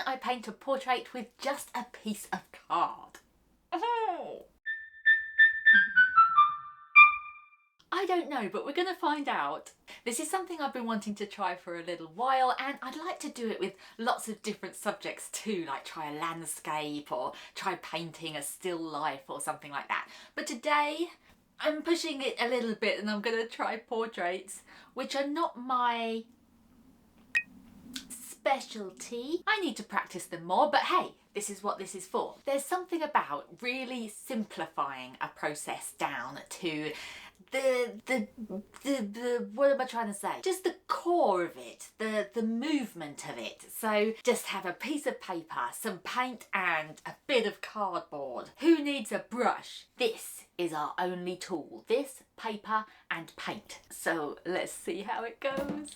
I paint a portrait with just a piece of card? Oh. I don't know, but we're going to find out. This is something I've been wanting to try for a little while, and I'd like to do it with lots of different subjects too, like try a landscape or try painting a still life or something like that. But today I'm pushing it a little bit and I'm going to try portraits, which are not my specialty. I need to practice them more, but hey, this is what this is for. There's something about really simplifying a process down to the what am I trying to say? Just the core of it, the movement of it. So just have a piece of paper, some paint and a bit of cardboard. Who needs a brush? This is our only tool. This, paper and paint. So let's see how it goes.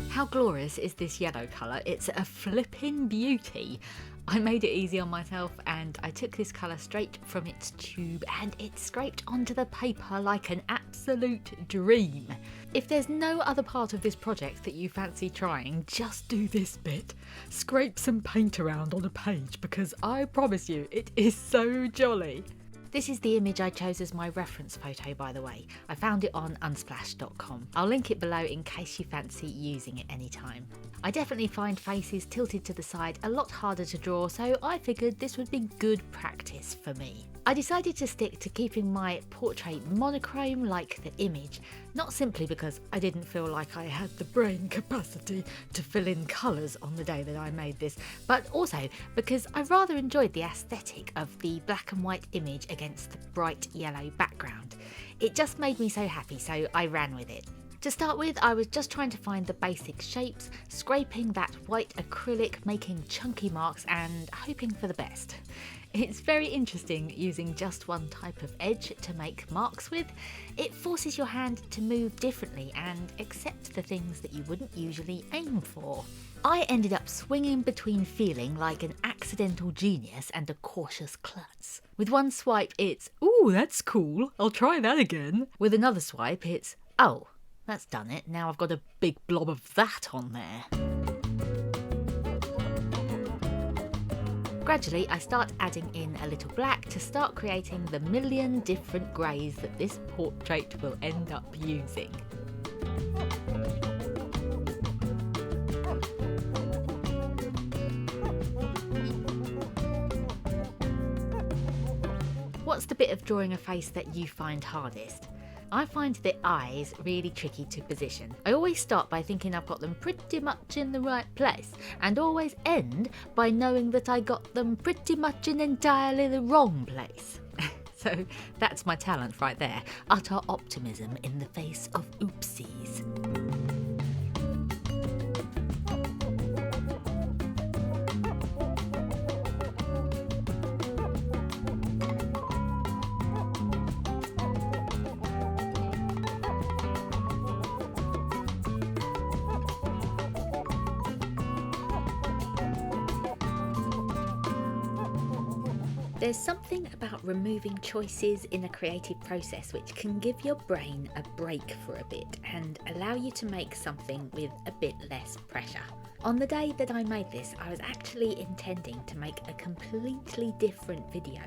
How glorious is this yellow colour? It's a flipping beauty. I made it easy on myself and I took this colour straight from its tube and it scraped onto the paper like an absolute dream. If there's no other part of this project that you fancy trying, just do this bit. Scrape some paint around on a page because I promise you it is so jolly. This is the image I chose as my reference photo, by the way. I found it on unsplash.com. I'll link it below in case you fancy using it anytime. I definitely find faces tilted to the side a lot harder to draw, so I figured this would be good practice for me. I decided to stick to keeping my portrait monochrome like the image, not simply because I didn't feel like I had the brain capacity to fill in colours on the day that I made this, but also because I rather enjoyed the aesthetic of the black and white image against the bright yellow background. It just made me so happy, so I ran with it. To start with, I was just trying to find the basic shapes, scraping that white acrylic, making chunky marks and hoping for the best. It's very interesting using just one type of edge to make marks with. It forces your hand to move differently and accept the things that you wouldn't usually aim for. I ended up swinging between feeling like an accidental genius and a cautious klutz. With one swipe it's, "Ooh, that's cool, I'll try that again." With another swipe it's, "Oh, that's done it, now I've got a big blob of that on there." Gradually, I start adding in a little black to start creating the million different greys that this portrait will end up using. What's the bit of drawing a face that you find hardest? I find the eyes really tricky to position. I always start by thinking I've got them pretty much in the right place, and always end by knowing that I got them pretty much in entirely the wrong place. So that's my talent right there, utter optimism in the face of oopsies. There's something about removing choices in a creative process which can give your brain a break for a bit and allow you to make something with a bit less pressure. On the day that I made this, I was actually intending to make a completely different video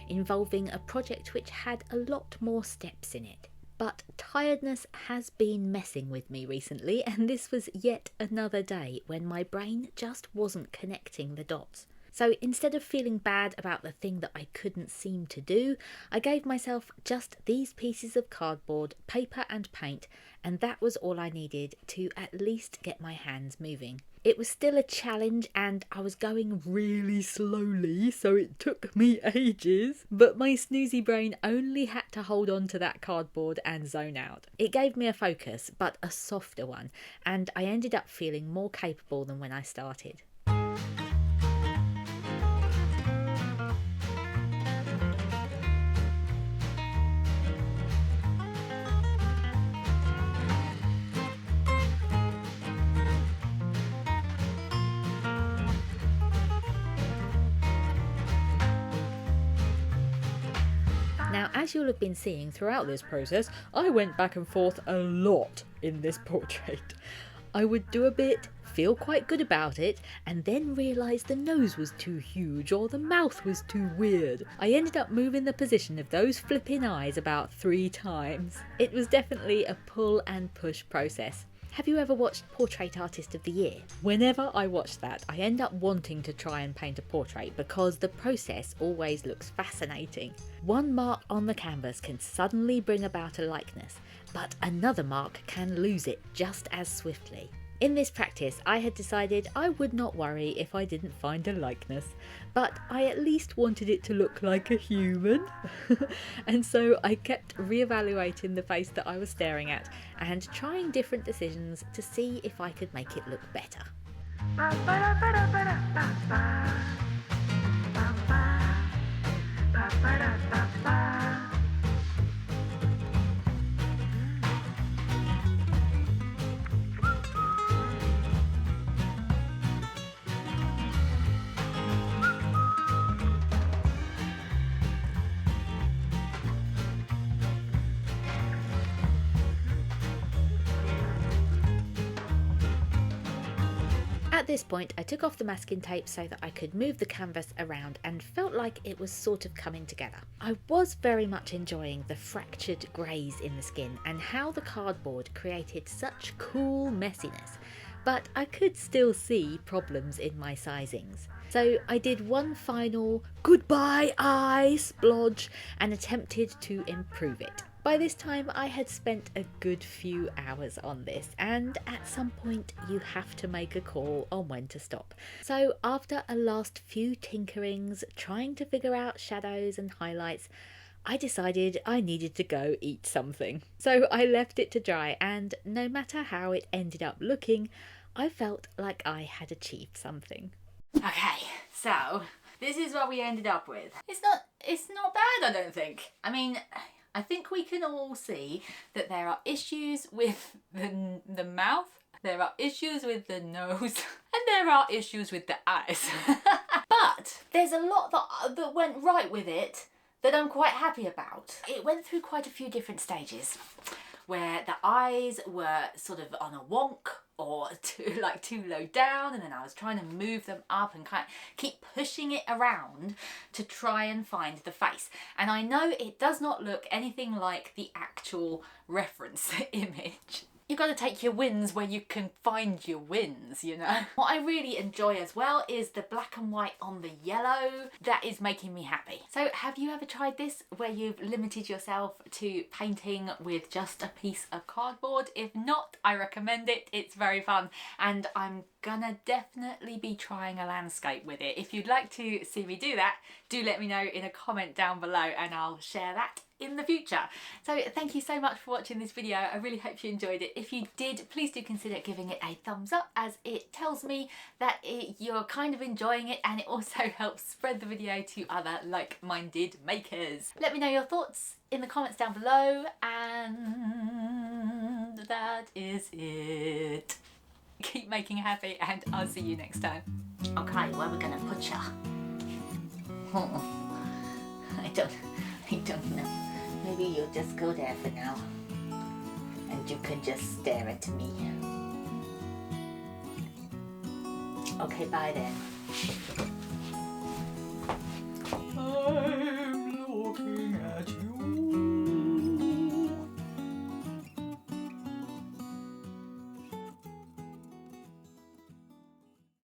involving a project which had a lot more steps in it. But tiredness has been messing with me recently, and this was yet another day when my brain just wasn't connecting the dots. So instead of feeling bad about the thing that I couldn't seem to do, I gave myself just these pieces of cardboard, paper and paint, and that was all I needed to at least get my hands moving. It was still a challenge and I was going really slowly, so it took me ages, but my snoozy brain only had to hold on to that cardboard and zone out. It gave me a focus, but a softer one, and I ended up feeling more capable than when I started. As you'll have been seeing throughout this process, I went back and forth a lot in this portrait. I would do a bit, feel quite good about it, and then realise the nose was too huge or the mouth was too weird. I ended up moving the position of those flipping eyes about 3 times. It was definitely a pull and push process. Have you ever watched Portrait Artist of the Year? Whenever I watch that, I end up wanting to try and paint a portrait because the process always looks fascinating. One mark on the canvas can suddenly bring about a likeness, but another mark can lose it just as swiftly. In this practice, I had decided I would not worry if I didn't find a likeness, but I at least wanted it to look like a human. And so I kept reevaluating the face that I was staring at and trying different decisions to see if I could make it look better. At this point, I took off the masking tape so that I could move the canvas around and felt like it was sort of coming together. I was very much enjoying the fractured greys in the skin and how the cardboard created such cool messiness, but I could still see problems in my sizings. So I did one final goodbye eye splodge and attempted to improve it. By this time I had spent a good few hours on this, and at some point you have to make a call on when to stop. So after a last few tinkerings, trying to figure out shadows and highlights, I decided I needed to go eat something. So I left it to dry, and no matter how it ended up looking, I felt like I had achieved something. Okay, so this is what we ended up with. It's not bad, I don't think. I mean, I think we can all see that there are issues with the mouth, there are issues with the nose, and there are issues with the eyes. But there's a lot that went right with it that I'm quite happy about. It went through quite a few different stages where the eyes were sort of on a wonk or too low down, and then I was trying to move them up and kind of keep pushing it around to try and find the face. And I know it does not look anything like the actual reference image. You've got to take your wins where you can find your wins, you know. What I really enjoy as well is the black and white on the yellow. That is making me happy. So have you ever tried this where you've limited yourself to painting with just a piece of cardboard? If not, I recommend it. It's very fun, and I'm gonna definitely be trying a landscape with it. If you'd like to see me do that, do let me know in a comment down below and I'll share that in the future. So thank you so much for watching this video. I really hope you enjoyed it. If you did, please do consider giving it a thumbs up, as it tells me that you're kind of enjoying it, and it also helps spread the video to other like-minded makers. Let me know your thoughts in the comments down below, and that is it. Keep making happy, and I'll see you next time. Okay, where are we gonna put ya? I don't know. Maybe you'll just go there for now, and you can just stare at me. Okay, bye then.